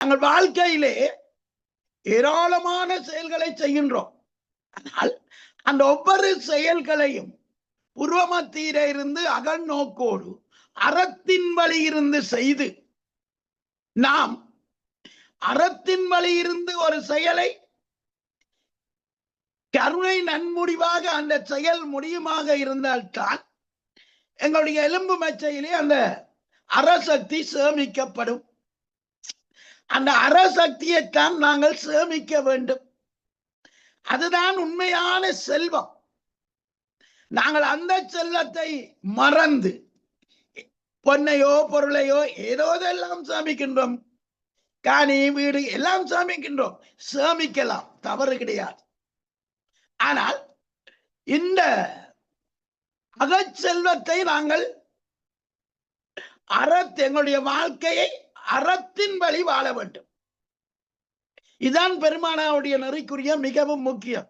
நாங்கள் வாழ்க்கையிலே ஏராளமான செயல்களை செய்கின்றோம். ஆனால் அந்த ஒவ்வொரு செயல்களையும் புருவமத்தியில இருந்து அகநோக்கோடு அறத்தின் வழி இருந்து செய்து நாம் அறத்தின் வழி இருந்து ஒரு செயலை கருணை நன்முடிவாக அந்த செயல் முடியுமாக இருந்தால்தான் எங்களுடைய எலும்பு மச்சையிலே அந்த அறசக்தி சேமிக்கப்படும். அந்த அறசக்தியைத்தான் நாங்கள் சேமிக்க வேண்டும். அதுதான் உண்மையான செல்வம். நாங்கள் அந்த செல்வத்தை மறந்து பொன்னையோ பொருளையோ ஏதோ எல்லாம் சேமிக்கின்றோம். காணி வீடு எல்லாம் சேமிக்கின்றோம். சேமிக்கலாம், தவறு கிடையாது. ஆனால் இந்த அகச்செல்வத்தை நாங்கள் எங்களுடைய வாழ்க்கையை அறத்தின் வழி வாழ வேண்டும். இதுதான் பெருமானாருடைய நெறிக்குரிய மிகவும் முக்கியம்.